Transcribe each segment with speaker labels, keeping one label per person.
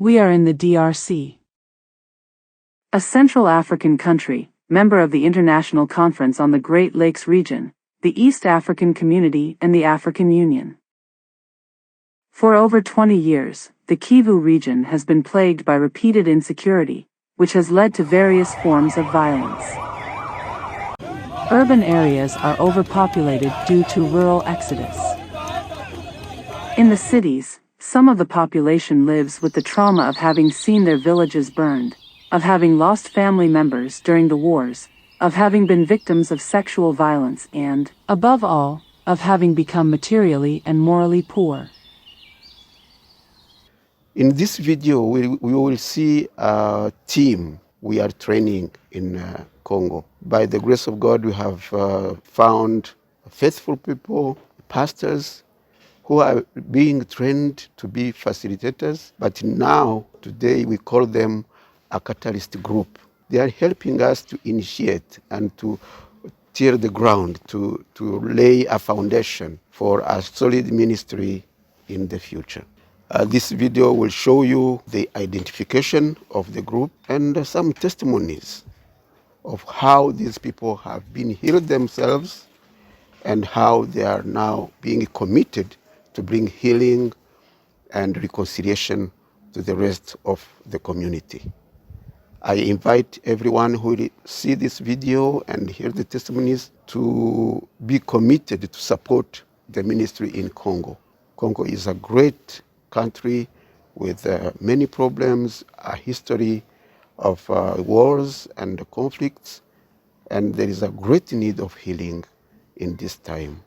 Speaker 1: We are in the DRC, a Central African country, member of the International Conference on the Great Lakes region, the East African Community and the African Union. For over 20 years, the Kivu region has been plagued by repeated insecurity, which has led to various forms of violence. Urban areas are overpopulated due to rural exodus. In the cities, some of the population lives with the trauma of having seen their villages burned, of having lost family members during the wars, of having been victims of sexual violence and, above all, of having become materially and morally poor.
Speaker 2: In this video, we will see a team we are training in Congo. By the grace of God, we have found faithful people, pastors, who are being trained to be facilitators, but now, today, we call them a catalyst group. They are helping us to initiate and to tear the ground, to lay a foundation for a solid ministry in the future. This video will show you the identification of the group and some testimonies of how these people have been healed themselves and how they are now being committed to bring healing and reconciliation to the rest of the community. I invite everyone who will see this video and hear the testimonies to be committed to support the ministry in Congo. Congo is a great country with many problems, a history of wars and conflicts, and there is a great need of healing in this time.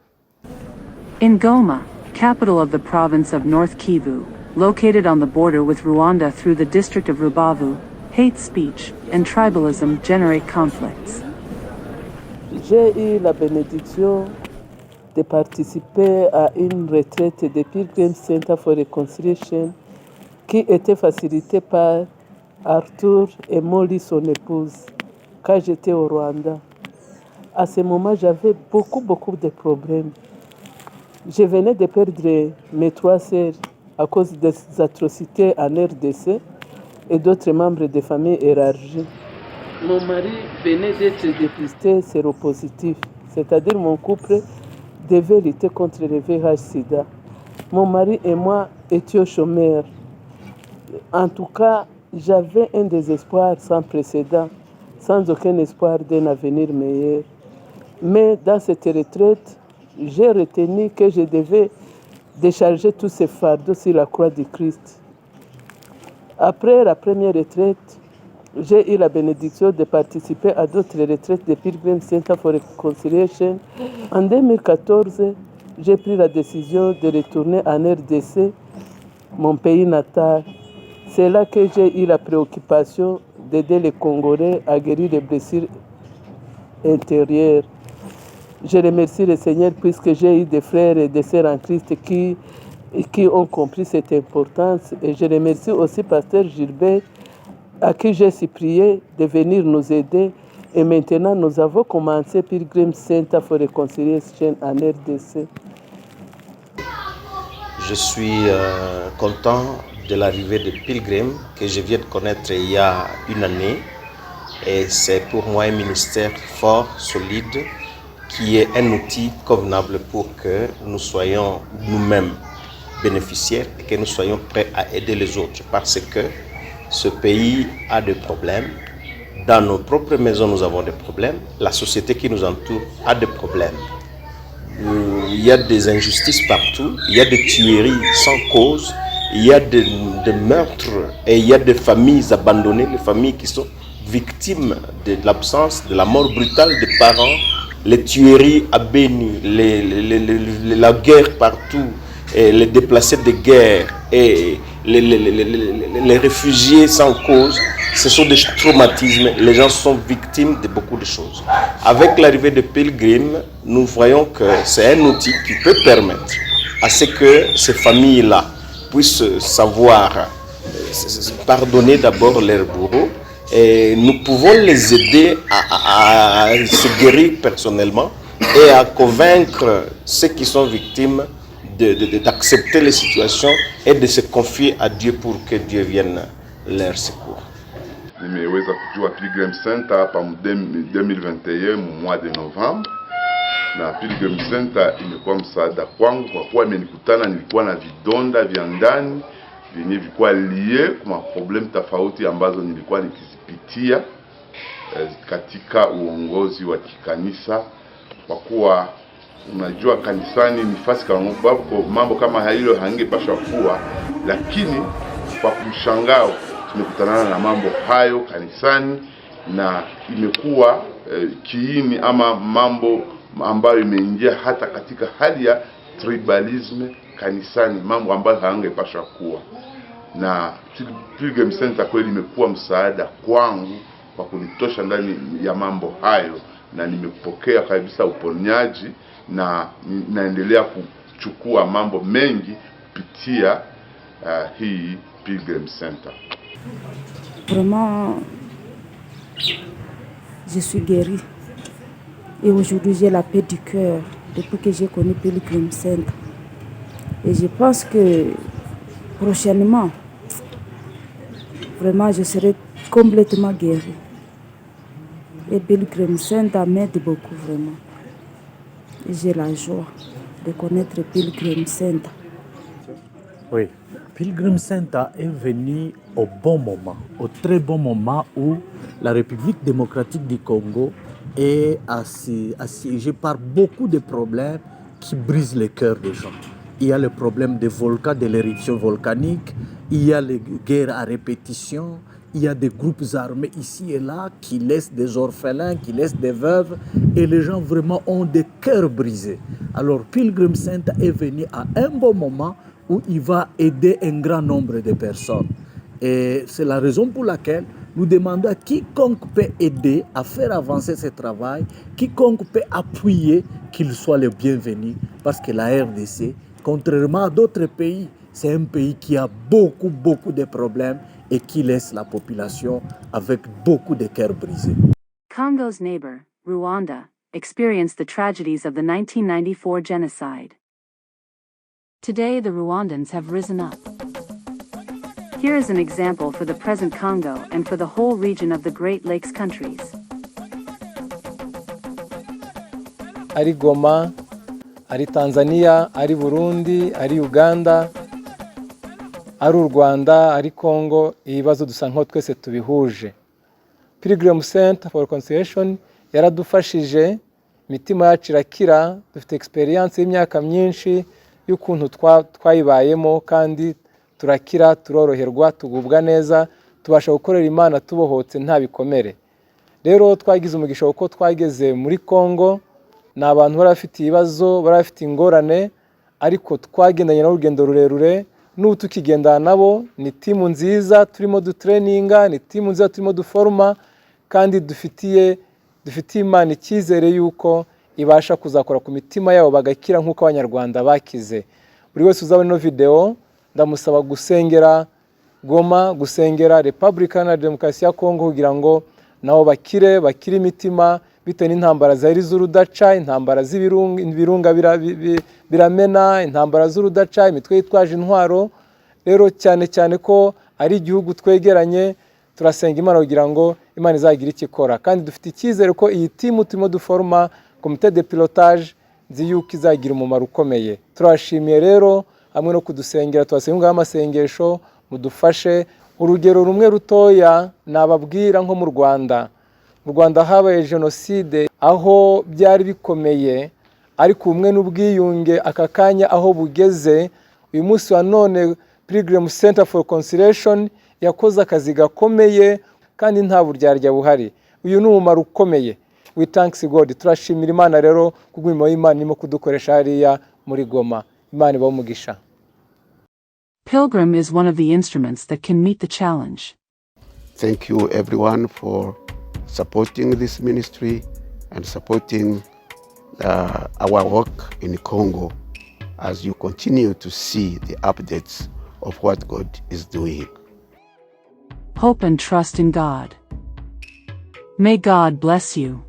Speaker 1: In Goma, capital of the province of North Kivu, located on the border with Rwanda through the district of Rubavu, hate speech and tribalism generate conflicts.
Speaker 3: J'ai eu la bénédiction de participer à une retraite de Pilgrim Center for Reconciliation qui était facilitée par Arthur et Molly, son épouse, quand j'étais au Rwanda. À ce moment, j'avais beaucoup de problèmes. Je venais de perdre mes 3 sœurs à cause des atrocités en RDC et d'autres membres de famille élargie. Mon mari venait d'être dépisté séropositif, c'est-à-dire mon couple devait lutter contre le VIH-Sida. Mon mari et moi étions chômeurs. En tout cas, j'avais un désespoir sans précédent, sans aucun espoir d'un avenir meilleur. Mais dans cette retraite, j'ai retenu que je devais décharger tous ces fardeaux sur la croix du Christ. Après la première retraite, j'ai eu la bénédiction de participer à d'autres retraites de Pilgrim Center for Reconciliation. En 2014, j'ai pris la décision de retourner en RDC, mon pays natal. C'est là que j'ai eu la préoccupation d'aider les Congolais à guérir les blessures intérieures. Je remercie le Seigneur puisque j'ai eu des frères et des sœurs en Christ qui ont compris cette importance. Et je remercie aussi Pasteur Gilbert à qui j'ai prié de venir nous aider. Et maintenant, nous avons commencé Pilgrim Center for Reconciliation en RDC.
Speaker 4: Je suis content de l'arrivée de Pilgrim que je viens de connaître il y a une année. Et c'est pour moi un ministère fort, solide, qui est un outil convenable pour que nous soyons nous-mêmes bénéficiaires et que nous soyons prêts à aider les autres. Parce que ce pays a des problèmes. Dans nos propres maisons, nous avons des problèmes. La société qui nous entoure a des problèmes. Il y a des injustices partout. Il y a des tueries sans cause. Il y a des meurtres. Et il y a des familles abandonnées, les familles qui sont victimes de l'absence, de la mort brutale des parents, les tueries à Béni, la guerre partout, et les déplacés de guerre et les réfugiés sans cause. Ce sont des traumatismes. Les gens sont victimes de beaucoup de choses. Avec l'arrivée de Pilgrim, nous voyons que c'est un outil qui peut permettre à ce que ces familles-là puissent savoir pardonner d'abord leurs bourreaux. Et nous pouvons les aider à se guérir personnellement et à convaincre ceux qui sont victimes d'accepter les situations et de se confier à Dieu pour que Dieu vienne leur secours.
Speaker 5: Nimeweza kujua Pilgrim Center hapa 2021 mwezi de Novembre, na Pilgrim Center imekuwa msaada kwangu kwa kuwa imenikutana, nilikuwa na vidonda vya ndani vyenye vilikuwa lie kwa problem tofauti ambazo nilikuwa nikizipitia katika uongozi wa kikanisa, kwa kuwa unajua kanisani ni fasi kama mambo kama hayo hangepaswa kuwa, lakini kwa kumshangao tumekutana na mambo hayo kanisani, na imekuwa kiini ama mambo ambayo imeingia hata katika hali ya tribalism kanisani, mambo ambayo hangepaswa kuwa. Na Pilgrim Center kweli imekuwa msaada kwangu kwa kunitosha ndani ya mambo hayo, na nimepokea kabisa uponyaji, na naendelea kuchukua mambo mengi kupitia hii Pilgrim Center.
Speaker 6: Vraiment, je suis guérie. Et aujourd'hui, j'ai la paix du cœur depuis que j'ai connu Pilgrim Center. Et je pense que prochainement, vraiment, je serai complètement guérie. Et Pilgrim Center m'aide beaucoup, vraiment. Et j'ai la joie de connaître Pilgrim Center.
Speaker 7: Oui, Pilgrim Center est venu au bon moment, au très bon moment où la République démocratique du Congo est assiégée par beaucoup de problèmes qui brisent le cœur des gens. Il y a le problème des volcans, de l'éruption volcanique, il y a les guerres à répétition, il y a des groupes armés ici et là qui laissent des orphelins, qui laissent des veuves, et les gens vraiment ont des cœurs brisés. Alors Pilgrim Center est venu à un bon moment où il va aider un grand nombre de personnes. Et c'est la raison pour laquelle nous demandons à quiconque peut aider à faire avancer ce travail, quiconque peut appuyer, qu'il soit le bienvenu, parce que la RDC, contrairement à d'autres pays, c'est un pays qui a beaucoup de problèmes et qui laisse la population avec beaucoup de cœurs brisés.
Speaker 1: Congo's neighbor, Rwanda, experienced the tragedies of the 1994 genocide. Today, the Rwandans have risen up. Here is an example for the present Congo and for the whole region of the Great Lakes countries.
Speaker 3: Ari Goma, ari Tanzania, ari Burundi, ari Uganda, ari u Rwanda, ari Congo, ibibazo dusa nko twese tubihuje. Pilgrim Center for Reconciliation yaradufashije, imitima yacu irakira, dufite experience y'imyaka myinshi y'ukuntu twayibayemo, kandi turakira, turoroherwa, tugubwa neza, tubasha gukorera Imana tubohotse nta bikomere. Rero twagize umugisha uko twageze muri Congo, na abantu barafite ibibazo, barafite ingorane, ariko twagendanye n'urugendo rurerure, n'ubu tukigendana nabo. Ni timu nziza turimo dutraininga, ni timu nziza turimo duforma, kandi dufitiye Imana icyizere yuko ibasha kuzakora ku mitima yabo bagakira nk'uko abanyarwanda bakize. Buri wese uzabona ino video ndamusaba gusengera Goma, gusengera Repubulika na Demokarasi ya Congo kugira ngo nabo bakire imitima bitewe n'intambara zari z'urudaca, intambara z'ibirunga biramena, intambara z'urudaca, imitwe yitwaje intwaro. Rero cyane ko ari igihugu twegeranye, turasenga Imana kugira ngo Imana izagira icyo ikora, kandi dufite icyizere ko iyi timu turimo duforma komite de pilotage nzi yuko izagira umumaro ukomeye. Turashimiye rero hamwe no kudusengera, tubasenga amasengesho mudufashe. Urugero rumwe rutoya nababwira, nko mu Rwanda habaye jenoside aho byari bikomeye, ariko umwe n'ubwiyunge aka kanya aho bugeze uyu munsi wa none, Pilgrim Center for Reconciliation yakoze akazi gakomeye kandi nta buryarya buhari. Uyu ni umumaro ukomeye. We thanks God. Turashimira Imana rero kubw'umurimo w'Imana irimo kudukoresha hariya muri Goma. Imana ibahe umugisha.
Speaker 1: Pilgrim is one of the instruments that can meet the challenge.
Speaker 2: Thank you everyone for supporting this ministry and supporting our work in Congo as you continue to see the updates of what God is doing.
Speaker 1: Hope and trust in God. May God bless you.